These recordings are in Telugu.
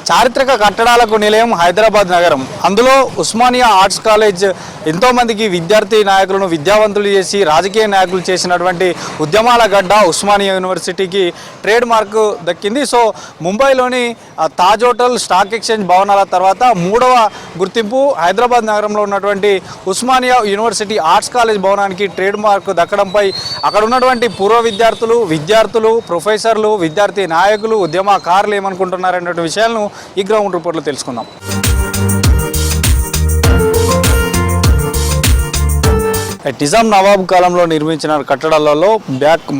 చారిత్రక కట్టడాలకు నిలయం హైదరాబాద్ నగరం. అందులో ఉస్మానియా ఆర్ట్స్ కాలేజ్ ఎంతోమందికి విద్యార్థి నాయకులను విద్యావంతులు చేసి రాజకీయ నాయకులు చేసినటువంటి ఉద్యమాల గడ్డ ఉస్మానియా యూనివర్సిటీకి ట్రేడ్ మార్క్ దక్కింది. సో ముంబైలోని తాజ్ హోటల్, స్టాక్ ఎక్స్చేంజ్ భవనాల తర్వాత మూడవ గుర్తింపు హైదరాబాద్ నగరంలో ఉన్నటువంటి ఉస్మానియా యూనివర్సిటీ ఆర్ట్స్ కాలేజ్ భవనానికి ట్రేడ్ మార్క్ దక్కడంపై అక్కడ ఉన్నటువంటి పూర్వ విద్యార్థులు, ప్రొఫెసర్లు, విద్యార్థి నాయకులు, ఉద్యమకారులు ఏమనుకుంటున్నారనే విషయాలను ఈ గ్రౌండ్ రిపోర్ట్లో తెలుసుకుందాం. నిజాం నవాబ్ కాలంలో నిర్మించిన కట్టడాలలో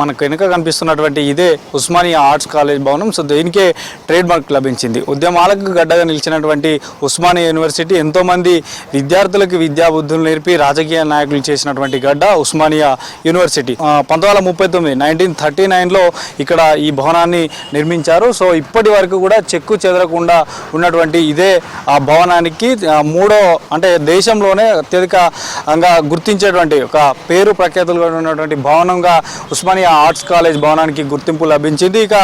మనకు వెనుక కనిపిస్తున్నటువంటి ఇదే ఉస్మానియా ఆర్ట్స్ కాలేజ్ భవనం. సో దీనికే ట్రేడ్ మార్క్ లభించింది. ఉద్యమాలకు గడ్డగా నిలిచినటువంటి ఉస్మానియా యూనివర్సిటీ ఎంతోమంది విద్యార్థులకు విద్యాబుద్ధులు నేర్పి రాజకీయ నాయకులు చేసినటువంటి గడ్డ ఉస్మానియా యూనివర్సిటీ. 1939లో ఇక్కడ ఈ భవనాన్ని నిర్మించారు. సో ఇప్పటి వరకు కూడా చెక్కు చెదరకుండా ఉన్నటువంటి ఇదే ఆ భవనానికి అంటే దేశంలోనే అత్యధికంగా గుర్తించేటువంటి ఒక పేరు ప్రఖ్యాతులుగా ఉన్నటువంటి భవనంగా ఉస్మానియా ఆర్ట్స్ కాలేజ్ భవనానికి గుర్తింపు లభించింది. ఇక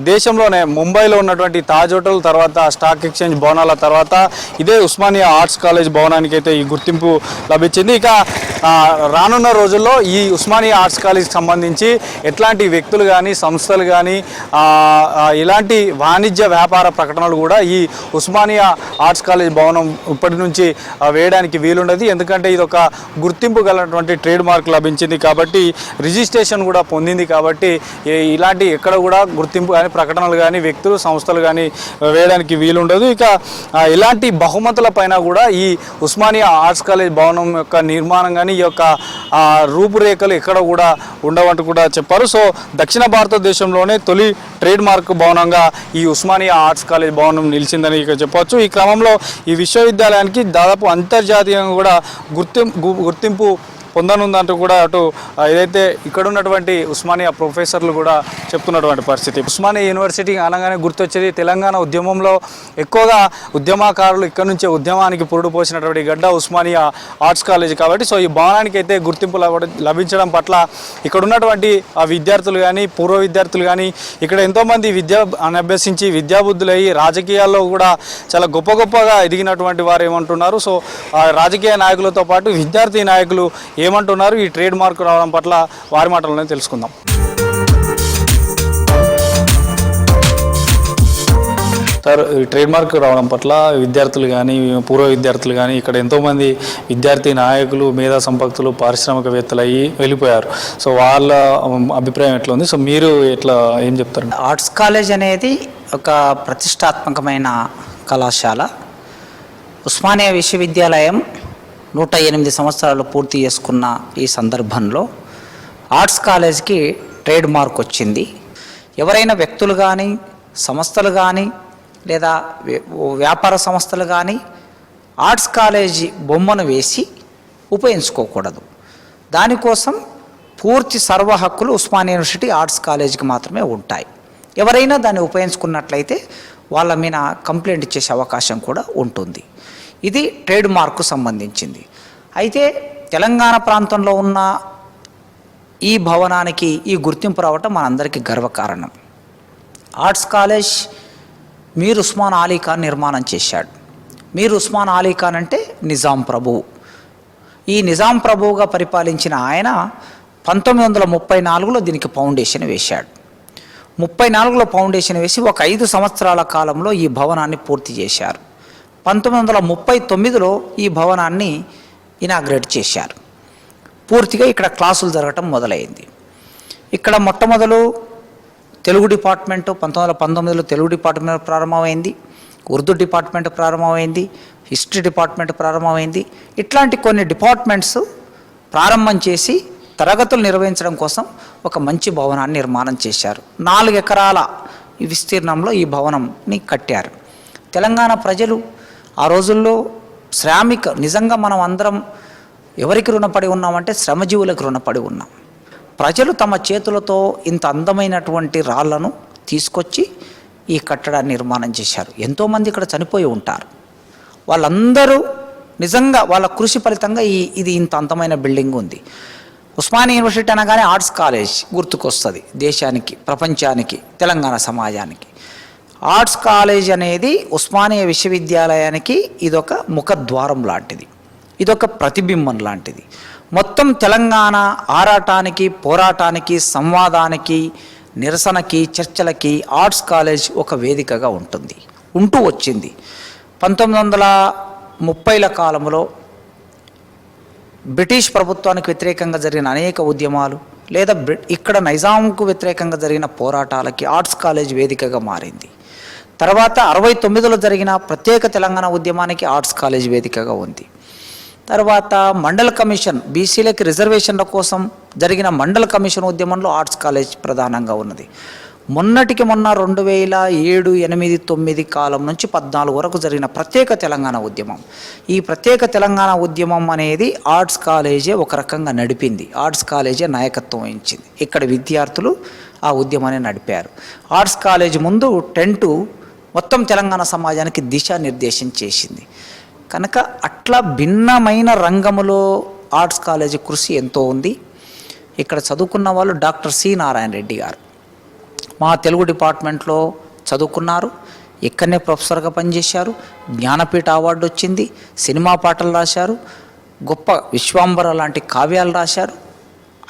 దేశంలోనే ముంబైలో ఉన్నటువంటి తాజ్ హోటల్ తర్వాత స్టాక్ ఎక్స్చేంజ్ భవనాల తర్వాత ఇదే ఉస్మానియా ఆర్ట్స్ కాలేజ్ భవనానికి అయితే ఈ గుర్తింపు లభించింది. ఇక రానున్న రోజుల్లో ఈ ఉస్మానియా ఆర్ట్స్ కాలేజ్కి సంబంధించి ఎట్లాంటి వ్యక్తులు కానీ సంస్థలు కానీ ఇలాంటి వాణిజ్య వ్యాపార ప్రకటనలు కూడా ఈ ఉస్మానియా ఆర్ట్స్ కాలేజ్ భవనం ఇప్పటి నుంచి వేయడానికి వీలుండదు. ఎందుకంటే ఇది ఒక గుర్తింపు గలటువంటి ట్రేడ్ మార్క్ లభించింది కాబట్టి, రిజిస్ట్రేషన్ కూడా పొందింది కాబట్టి ఇలాంటి ఎక్కడ కూడా గుర్తింపు కానీ ప్రకటనలు కానీ వ్యక్తులు సంస్థలు కానీ వేయడానికి వీలుండదు. ఇక ఇలాంటి బహుమతుల పైన కూడా ఈ ఉస్మానియా ఆర్ట్స్ కాలేజ్ భవనం యొక్క నిర్మాణం కానీ ఈ యొక్క రూపురేఖలు ఎక్కడ కూడా ఉండవంటూ కూడా చెప్పారు. సో దక్షిణ భారతదేశంలోనే తొలి ట్రేడ్ మార్క్ భవనంగా ఈ ఉస్మానియా ఆర్ట్స్ కాలేజ్ భవనం నిలిచిందని ఇక చెప్పవచ్చు. ఈ క్రమంలో ఈ విశ్వవిద్యాలయానికి దాదాపు అంతర్జాతీయంగా కూడా గుర్తింపు పొందనుందంటూ కూడా అటు ఏదైతే ఇక్కడ ఉన్నటువంటి ఉస్మానియా ప్రొఫెసర్లు కూడా చెప్తున్నటువంటి పరిస్థితి. ఉస్మానియా యూనివర్సిటీ అనగానే గుర్తొచ్చేది తెలంగాణ ఉద్యమంలో ఎక్కువగా ఉద్యమకారులు ఇక్కడ నుంచే ఉద్యమానికి పురుడు పోసినటువంటి గడ్డ ఉస్మానియా ఆర్ట్స్ కాలేజ్ కాబట్టి సో ఈ భవనానికి అయితే గుర్తింపు లభించడం పట్ల ఇక్కడ ఉన్నటువంటి విద్యార్థులు కానీ పూర్వ విద్యార్థులు కానీ ఇక్కడ ఎంతోమంది అభ్యసించి విద్యాబుద్ధులయ్యి రాజకీయాల్లో కూడా చాలా గొప్పగా ఎదిగినటువంటి వారు ఏమంటున్నారు. సో రాజకీయ నాయకులతో పాటు విద్యార్థి నాయకులు ఏమంటున్నారు ఈ ట్రేడ్ మార్క్ రావడం పట్ల వారి మాటలను తెలుసుకుందాం. సార్, ట్రేడ్ మార్క్ రావడం పట్ల విద్యార్థులు కానీ పూర్వ విద్యార్థులు కానీ ఇక్కడ ఎంతోమంది విద్యార్థి నాయకులు, మేధా సంపత్తులు, పారిశ్రామికవేత్తలు అయ్యి వెళ్ళిపోయారు. సో వాళ్ళ అభిప్రాయం ఎట్లా ఉంది? సో మీరు ఎట్లా ఏం చెప్తారు? ఆర్ట్స్ కాలేజ్ అనేది ఒక ప్రతిష్టాత్మకమైన కళాశాల. ఉస్మానియా విశ్వవిద్యాలయం 108 సంవత్సరాలు పూర్తి చేసుకున్న ఈ సందర్భంలో ఆర్ట్స్ కాలేజ్కి ట్రేడ్ మార్క్ వచ్చింది. ఎవరైనా వ్యక్తులు కానీ సంస్థలు కానీ లేదా వ్యాపార సంస్థలు కానీ ఆర్ట్స్ కాలేజీ బొమ్మను వేసి ఉపయోగించుకోకూడదు. దానికోసం పూర్తి సర్వ హక్కులు ఉస్మానియా యూనివర్సిటీ ఆర్ట్స్ కాలేజీకి మాత్రమే ఉంటాయి. ఎవరైనా దాన్ని ఉపయోగించుకున్నట్లయితే వాళ్ళ మీద కంప్లైంట్ చేసే అవకాశం కూడా ఉంటుంది. ఇది ట్రేడ్ మార్కు సంబంధించింది. అయితే తెలంగాణ ప్రాంతంలో ఉన్న ఈ భవనానికి ఈ గుర్తింపు రావటం మనందరికీ గర్వకారణం. ఆర్ట్స్ కాలేజ్ మీర్ ఉస్మాన్ అలీ ఖాన్ నిర్మాణం చేశాడు. మీర్ ఉస్మాన్ అలీ ఖాన్ అంటే నిజాం ప్రభువు. ఈ నిజాం ప్రభువుగా పరిపాలించిన ఆయన 1934లో దీనికి ఫౌండేషన్ వేశాడు. 34లో ఫౌండేషన్ వేసి ఒక 5 సంవత్సరాల కాలంలో ఈ భవనాన్ని పూర్తి చేశారు. 1939లో ఈ భవనాన్ని ఇనాగ్రేట్ చేశారు. పూర్తిగా ఇక్కడ క్లాసులు జరగటం మొదలైంది. ఇక్కడ మొట్టమొదలు తెలుగు డిపార్ట్మెంటు 1919లో తెలుగు డిపార్ట్మెంట్ ప్రారంభమైంది, ఉర్దూ డిపార్ట్మెంట్ ప్రారంభమైంది, హిస్టరీ డిపార్ట్మెంట్ ప్రారంభమైంది. ఇట్లాంటి కొన్ని డిపార్ట్మెంట్స్ ప్రారంభం చేసి తరగతులు నిర్వహించడం కోసం ఒక మంచి భవనాన్ని నిర్మాణం చేశారు. 4 ఎకరాల విస్తీర్ణంలో ఈ భవనంని కట్టారు. తెలంగాణ ప్రజలు ఆ రోజుల్లో నిజంగా మనం అందరం ఎవరికి రుణపడి ఉన్నామంటే శ్రమజీవులకు రుణపడి ఉన్నాం. ప్రజలు తమ చేతులతో ఇంత అందమైనటువంటి రాళ్లను తీసుకొచ్చి ఈ కట్టడాన్ని నిర్మాణం చేశారు. ఎంతోమంది ఇక్కడ చనిపోయి ఉంటారు. వాళ్ళందరూ నిజంగా వాళ్ళ కృషి ఫలితంగా ఇది ఇంత అందమైన బిల్డింగ్ ఉంది. ఉస్మానియా యూనివర్సిటీ అనగానే ఆర్ట్స్ కాలేజ్ గుర్తుకొస్తుంది దేశానికి, ప్రపంచానికి, తెలంగాణ సమాజానికి. ఆర్ట్స్ కాలేజ్ అనేది ఉస్మానియా విశ్వవిద్యాలయానికి ఇదొక ముఖద్వారం లాంటిది, ఇదొక ప్రతిబింబం లాంటిది. మొత్తం తెలంగాణ ఆరాటానికి, పోరాటానికి, సంవాదానికి, నిరసనకి, చర్చలకి ఆర్ట్స్ కాలేజ్ ఒక వేదికగా ఉంటూ వచ్చింది. 1930ల కాలంలో బ్రిటిష్ ప్రభుత్వానికి వ్యతిరేకంగా జరిగిన అనేక ఉద్యమాలు లేదా ఇక్కడ నైజాంకు వ్యతిరేకంగా జరిగిన పోరాటాలకి ఆర్ట్స్ కాలేజ్ వేదికగా మారింది. తర్వాత 69లో జరిగిన ప్రత్యేక తెలంగాణ ఉద్యమానికి ఆర్ట్స్ కాలేజ్ వేదికగా ఉంది. తర్వాత మండల్ కమిషన్, బీసీలకి రిజర్వేషన్ల కోసం జరిగిన మండల్ కమిషన్ ఉద్యమంలో ఆర్ట్స్ కాలేజ్ ప్రధానంగా ఉన్నది. మొన్నటికి మొన్న 2007, 8, 9 కాలం నుంచి 14 వరకు జరిగిన ప్రత్యేక తెలంగాణ ఉద్యమం, ఈ ప్రత్యేక తెలంగాణ ఉద్యమం అనేది ఆర్ట్స్ కాలేజే ఒక రకంగా నడిపింది, ఆర్ట్స్ కాలేజే నాయకత్వం వహించింది. ఇక్కడ విద్యార్థులు ఆ ఉద్యమాన్ని నడిపారు. ఆర్ట్స్ కాలేజ్ ముందు టెంటు మొత్తం తెలంగాణ సమాజానికి దిశానిర్దేశం చేసింది. కనుక అట్లా భిన్నమైన రంగములో ఆర్ట్స్ కాలేజీ కృషి ఎంతో ఉంది. ఇక్కడ చదువుకున్న వాళ్ళు డాక్టర్ సి నారాయణ రెడ్డి గారు మా తెలుగు డిపార్ట్మెంట్లో చదువుకున్నారు, ఇక్కడనే ప్రొఫెసర్గా పనిచేశారు, జ్ఞానపీఠ అవార్డు వచ్చింది, సినిమా పాటలు రాశారు, గొప్ప విశ్వాంబర లాంటి కావ్యాలు రాశారు.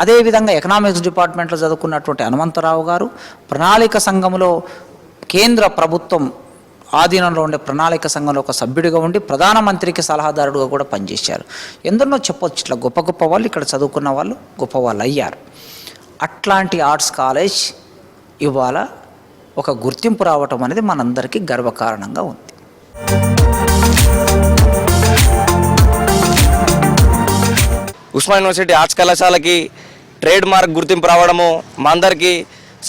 అదేవిధంగా ఎకనామిక్స్ డిపార్ట్మెంట్లో చదువుకున్నటువంటి హనుమంతరావు గారు ప్రణాళిక సంఘంలో కేంద్ర ప్రభుత్వం ఆధీనంలో ఉండే ప్రణాళిక సంఘంలో ఒక సభ్యుడిగా ఉండి ప్రధానమంత్రికి సలహాదారుడుగా కూడా పనిచేశారు. ఎందరినో చెప్పొచ్చు, ఇట్లా గొప్ప గొప్ప వాళ్ళు ఇక్కడ చదువుకున్న వాళ్ళు గొప్ప వాళ్ళు అయ్యారు. అట్లాంటి ఆర్ట్స్ కాలేజ్ ఇవాళ ఒక గుర్తింపు రావటం అనేది మనందరికీ గర్వకారణంగా ఉంది. ఉస్మానియా యూనివర్సిటీ ఆర్ట్స్ కళాశాలకి ట్రేడ్ మార్క్ గుర్తింపు రావడము మా అందరికీ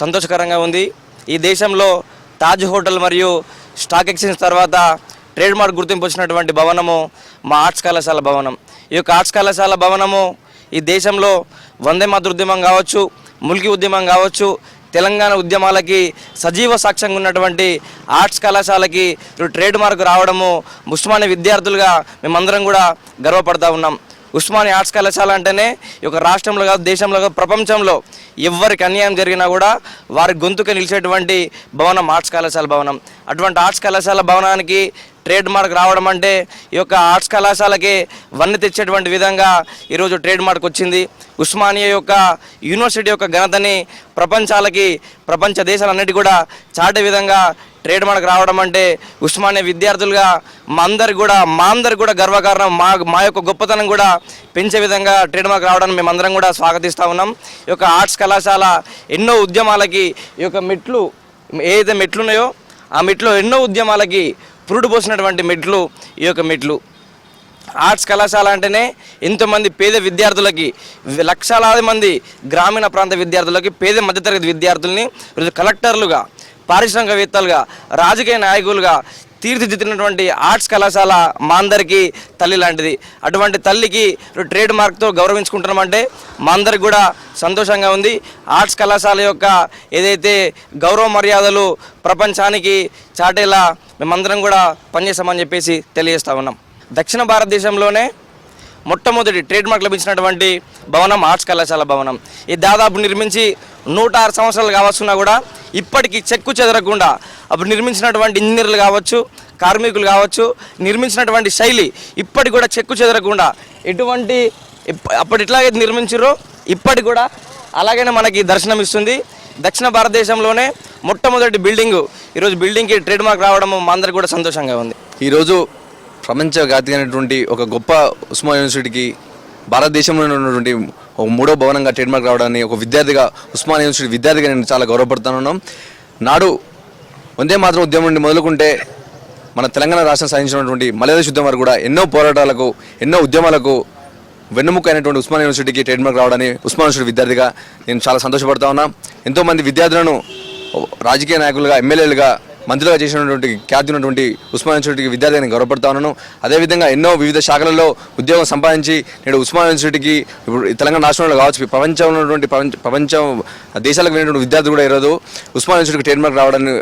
సంతోషకరంగా ఉంది. ఈ దేశంలో తాజ్ హోటల్ మరియు స్టాక్ ఎక్స్చేంజ్ తర్వాత ట్రేడ్ మార్క్ గుర్తింపు వచ్చినటువంటి భవనము మా ఆర్ట్స్ కళాశాల భవనం. ఈ యొక్క ఆర్ట్స్ కళాశాల భవనము ఈ దేశంలో వందే మాతృ ఉద్యమం కావచ్చు, ముల్కీ ఉద్యమం కావచ్చు, తెలంగాణ ఉద్యమాలకి సజీవ సాక్ష్యంగా ఉన్నటువంటి ఆర్ట్స్ కళాశాలకి ట్రేడ్ మార్క్ రావడము ఉస్మానియా విద్యార్థులుగా మేమందరం కూడా గర్వపడతా ఉన్నాం. ఉస్మానియా ఆర్ట్స్ కళాశాల అంటేనే ఈ యొక్క రాష్ట్రంలో కాదు, దేశంలో కాదు, ప్రపంచంలో ఎవరికి అన్యాయం జరిగినా కూడా వారి గొంతుకు నిలిచేటువంటి భవనం ఆర్ట్స్ కళాశాల భవనం. అటువంటి ఆర్ట్స్ కళాశాల భవనానికి ట్రేడ్ మార్క్ రావడం అంటే ఈ యొక్క ఆర్ట్స్ కళాశాలకి వన్నె తెచ్చేటువంటి విధంగా ఈరోజు ట్రేడ్ మార్క్ వచ్చింది. ఉస్మానియా యొక్క యూనివర్సిటీ యొక్క ఘనతని ప్రపంచ దేశాలన్నిటి కూడా చాటే విధంగా ట్రేడ్ మార్క్ రావడం అంటే ఉస్మానియా విద్యార్థులుగా మా అందరికి కూడా గర్వకారణం. మా యొక్క గొప్పతనం కూడా పెంచే విధంగా ట్రేడ్ మార్క్ రావడానికి మేమందరం కూడా స్వాగతిస్తూ ఉన్నాం. ఈ యొక్క ఆర్ట్స్ కళాశాల ఎన్నో ఉద్యమాలకి ఈ యొక్క మెట్లు ఏదైతే మెట్లు ఉన్నాయో ఆ మెట్లు ఎన్నో ఉద్యమాలకి పురుడు పోసినటువంటి మెట్లు ఈ యొక్క మెట్లు. ఆర్ట్స్ కళాశాల అంటేనే ఎంతోమంది పేద విద్యార్థులకి, లక్షలాది మంది గ్రామీణ ప్రాంత విద్యార్థులకి, పేద మధ్యతరగతి విద్యార్థుల్ని కలెక్టర్లుగా, పారిశ్రామికవేత్తలుగా, రాజకీయ నాయకులుగా తీర్చిదిద్దినటువంటి ఆర్ట్స్ కళాశాల మా అందరికీ తల్లి లాంటిది. అటువంటి తల్లికి ట్రేడ్ మార్క్తో గౌరవించుకుంటున్నామంటే మా అందరికి కూడా సంతోషంగా ఉంది. ఆర్ట్స్ కళాశాల యొక్క ఏదైతే గౌరవ మర్యాదలు ప్రపంచానికి చాటేలా మేమందరం కూడా పనిచేస్తామని చెప్పేసి తెలియజేస్తా ఉన్నాం. దక్షిణ భారతదేశంలోనే మొట్టమొదటి ట్రేడ్ మార్క్ లభించినటువంటి భవనం ఆర్ట్స్ కళాశాల భవనం. ఇది దాదాపు నిర్మించి 106 సంవత్సరాలు కావస్తున్నా కూడా ఇప్పటికీ చెక్కు చెదరకుండా అప్పుడు నిర్మించినటువంటి ఇంజనీర్లు కావచ్చు, కార్మికులు కావచ్చు, నిర్మించినటువంటి శైలి ఇప్పటికి కూడా చెక్కు చెదరకుండా ఎటువంటి అప్పుడు ఎట్లాగే నిర్మించారో ఇప్పటికి కూడా అలాగనే మనకి దర్శనం ఇస్తుంది. దక్షిణ భారతదేశంలోనే మొట్టమొదటి బిల్డింగు ఈరోజు బిల్డింగ్కి ట్రేడ్ మార్క్ రావడం మా అందరికి కూడా సంతోషంగా ఉంది. ఈరోజు ప్రపంచవ్యాప్తిగానటువంటి ఒక గొప్ప ఉస్మానియా యూనివర్సిటీకి భారతదేశంలో ఉన్నటువంటి ఒక మూడో భవనంగా ట్రేడ్ మార్క్ రావడాన్ని ఒక విద్యార్థిగా, ఉస్మానియా యూనివర్సిటీ విద్యార్థిగా నేను చాలా గౌరవపడుతున్నాను. నాడు వందే మాతరం ఉద్యమం నుండి మొదలుకుంటే మన తెలంగాణ రాష్ట్రం సాధించినటువంటి మలయాళ యుద్ధం వరకు కూడా ఎన్నో పోరాటాలకు, ఎన్నో ఉద్యమాలకు వెన్నుముక అయినటువంటి ఉస్మానియా యూనివర్సిటీకి ట్రేడ్ మార్క్ రావడాన్ని ఉస్మానియా యూనివర్సిటీ విద్యార్థిగా నేను చాలా సంతోషపడతా ఉన్నా. ఎంతోమంది విద్యార్థులను రాజకీయ నాయకులుగా, ఎమ్మెల్యేలుగా, మంత్రులుగా చేసినటువంటి ఖ్యాతి ఉన్నటువంటి ఉస్మానియా యూనివర్సిటీకి విద్యార్థిని గౌరవపడతా ఉన్నాను. అదేవిధంగా ఎన్నో వివిధ శాఖలలో ఉద్యోగం సంపాదించి నేడు ఉస్మానియా యూనివర్సిటీకి ఇప్పుడు తెలంగాణ రాష్ట్రంలో కావచ్చు, ప్రపంచంలో ఉన్నటువంటి ప్రపంచం దేశాలకు వెళ్ళినటువంటి విద్యార్థులు కూడా ఈరోజు ఉస్మానియా యూనివర్సిటీకి ట్రేడ్ మార్క్ రావడాన్ని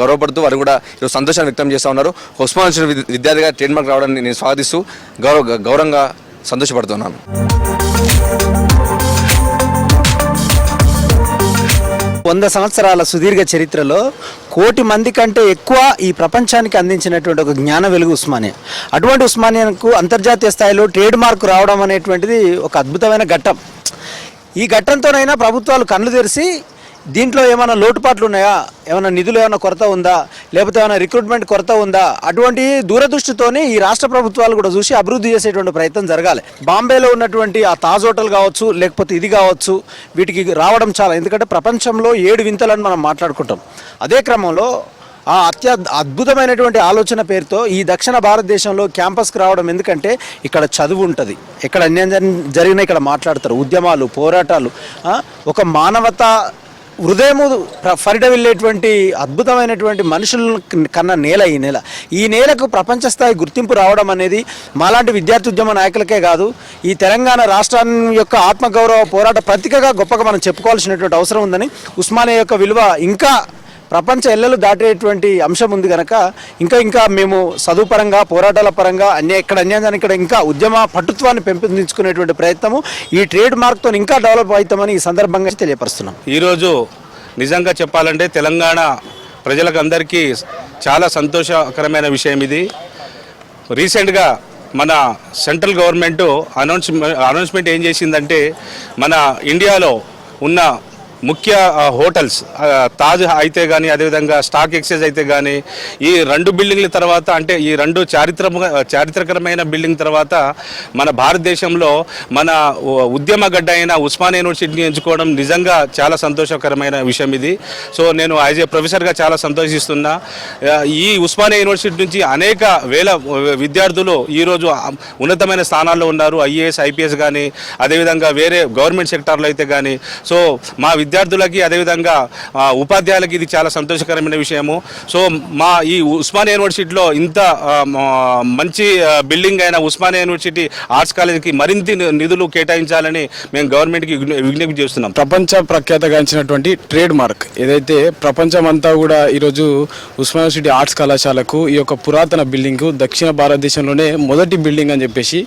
గౌరవపడుతూ వారు కూడా ఈరోజు సంతోషాన్ని వ్యక్తం చేస్తూ ఉన్నారు. ఉస్మానియా యూనివర్సిటీ విద్యార్థిగా ట్రేడ్ మార్క్ రావడాన్ని నేను స్వాగతిస్తూ గౌరవంగా సంతోషపడుతున్నాను. 100 సంవత్సరాల సుదీర్ఘ చరిత్రలో కోటి మంది కంటే ఎక్కువ ఈ ప్రపంచానికి అందించినటువంటి ఒక జ్ఞాన వెలుగు ఉస్మానియా. అటువంటి ఉస్మానియాకు అంతర్జాతీయ స్థాయిలో ట్రేడ్ మార్క్ రావడం అనేటువంటిది ఒక అద్భుతమైన ఘట్టం. ఈ ఘట్టంతోనైనా ప్రభుత్వాలు కళ్ళు తెరిచి దీంట్లో ఏమైనా లోటుపాట్లు ఉన్నాయా, ఏమైనా నిధులు ఏమైనా కొరత ఉందా, లేకపోతే ఏమైనా రిక్రూట్మెంట్ కొరత ఉందా, అటువంటి దూరదృష్టితోనే ఈ రాష్ట్ర ప్రభుత్వాలు కూడా చూసి అభివృద్ధి చేసేటువంటి ప్రయత్నం జరగాలి. బాంబేలో ఉన్నటువంటి ఆ తాజ్ హోటల్ కావచ్చు, లేకపోతే ఇది కావచ్చు, వీటికి రావడం చాలా, ఎందుకంటే ప్రపంచంలో 7 వింతలని మనం మాట్లాడుకుంటాం. అదే క్రమంలో ఆ అద్భుతమైనటువంటి ఆలోచన పేరుతో ఈ దక్షిణ భారతదేశంలో క్యాంపస్కి రావడం, ఎందుకంటే ఇక్కడ చదువు ఉంటుంది, ఎక్కడ అన్యాయం జరిగినా ఇక్కడ మాట్లాడతారు, ఉద్యమాలు, పోరాటాలు, ఒక మానవత హృదయము ఫరిడవిల్లేటువంటి అద్భుతమైనటువంటి మనుషుల కన్నా నేల ఈ నేలకు ప్రపంచ స్థాయి గుర్తింపు రావడం అనేది మాలాంటి విద్యార్థి ఉద్యమ నాయకులకే కాదు, ఈ తెలంగాణ రాష్ట్రాన్ని యొక్క ఆత్మగౌరవ పోరాట ప్రతీకగా గొప్పగా మనం చెప్పుకోవాల్సినటువంటి అవసరం ఉందని, ఉస్మానియా యొక్క విలువ ఇంకా ప్రపంచ ఎల్లలు దాటేటువంటి అంశం ఉంది కనుక ఇంకా మేము చదువు పరంగా, పోరాటాల పరంగా ఇక్కడ అన్యాయాన్ని ఇక్కడ ఇంకా ఉద్యమ పట్టుత్వాన్ని పెంపొందించుకునేటువంటి ప్రయత్నము ఈ ట్రేడ్ మార్క్తో ఇంకా డెవలప్ అవుతామని ఈ సందర్భంగా తెలియపరుస్తున్నాం. ఈరోజు నిజంగా చెప్పాలంటే తెలంగాణ ప్రజలకు అందరికీ చాలా సంతోషకరమైన విషయం ఇది. రీసెంట్గా మన సెంట్రల్ గవర్నమెంట్ అనౌన్స్మెంట్ ఏం చేసిందంటే, మన ఇండియాలో ఉన్న ముఖ్య హోటల్స్ తాజ్ అయితే కానీ, అదేవిధంగా స్టాక్ ఎక్స్చేంజ్ అయితే కానీ, ఈ 2 బిల్డింగ్ల తర్వాత, అంటే ఈ 2 చారిత్రకరమైన బిల్డింగ్ తర్వాత మన భారతదేశంలో మన ఉద్యమ గడ్డ అయిన ఉస్మానియా యూనివర్సిటీని ఎంచుకోవడం నిజంగా చాలా సంతోషకరమైన విషయం ఇది. సో నేను యాజ్ ఏ ప్రొఫెసర్గా చాలా సంతోషిస్తున్నా. ఈ ఉస్మానియా యూనివర్సిటీ నుంచి అనేక వేల విద్యార్థులు ఈరోజు ఉన్నతమైన స్థానాల్లో ఉన్నారు, ఐఏఎస్, ఐపీఎస్ కానీ, అదేవిధంగా వేరే గవర్నమెంట్ సెక్టార్లో అయితే కానీ. సో మా విద్యార్థులకి, అదేవిధంగా ఉపాధ్యాయులకి ఇది చాలా సంతోషకరమైన విషయము. సో మా ఈ ఉస్మానియా యూనివర్సిటీలో ఇంత మంచి బిల్డింగ్ అయిన ఉస్మానియా యూనివర్సిటీ ఆర్ట్స్ కాలేజీకి మరింత నిధులు కేటాయించాలని మేము గవర్నమెంట్కి విజ్ఞప్తి చేస్తున్నాం. ప్రపంచ ప్రఖ్యాతగాంచినటువంటి ట్రేడ్ మార్క్ ఏదైతే ప్రపంచమంతా కూడా ఈరోజు ఉస్మానియా యూనివర్సిటీ ఆర్ట్స్ కళాశాలకు ఈ యొక్క పురాతన బిల్డింగ్ దక్షిణ భారతదేశంలోనే మొదటి బిల్డింగ్ అని చెప్పేసి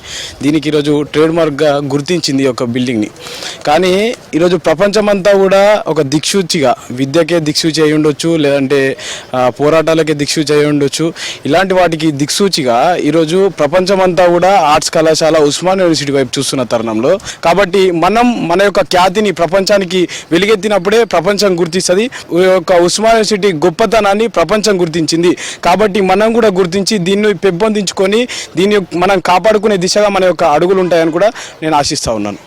దీనికి ఈరోజు ట్రేడ్ మార్క్గా గుర్తించింది ఈ యొక్క బిల్డింగ్ని. కానీ ఈరోజు ప్రపంచమంతా కూడా ఒక దిక్సూచిగా, విద్యకే దిక్సూచి అయి ఉండొచ్చు, లేదంటే పోరాటాలకే దిక్సూచి అయి ఉండొచ్చు, ఇలాంటి వాటికి దిక్సూచిగా ఈరోజు ప్రపంచమంతా కూడా ఆర్ట్స్ కళాశాల ఉస్మానియా యూనివర్సిటీ వైపు చూస్తున్న తరుణంలో, కాబట్టి మనం మన యొక్క ఖ్యాతిని ప్రపంచానికి వెలుగెత్తినప్పుడే ప్రపంచం గుర్తిస్తుంది. ఈ యొక్క ఉస్మానియా యూనివర్సిటీ గొప్పతనాన్ని ప్రపంచం గుర్తించింది. కాబట్టి మనం కూడా గుర్తించి దీన్ని పెంపొందించుకొని దీన్ని మనం కాపాడుకునే దిశగా మన యొక్క అడుగులు ఉంటాయని కూడా నేను ఆశిస్తూ ఉన్నాను.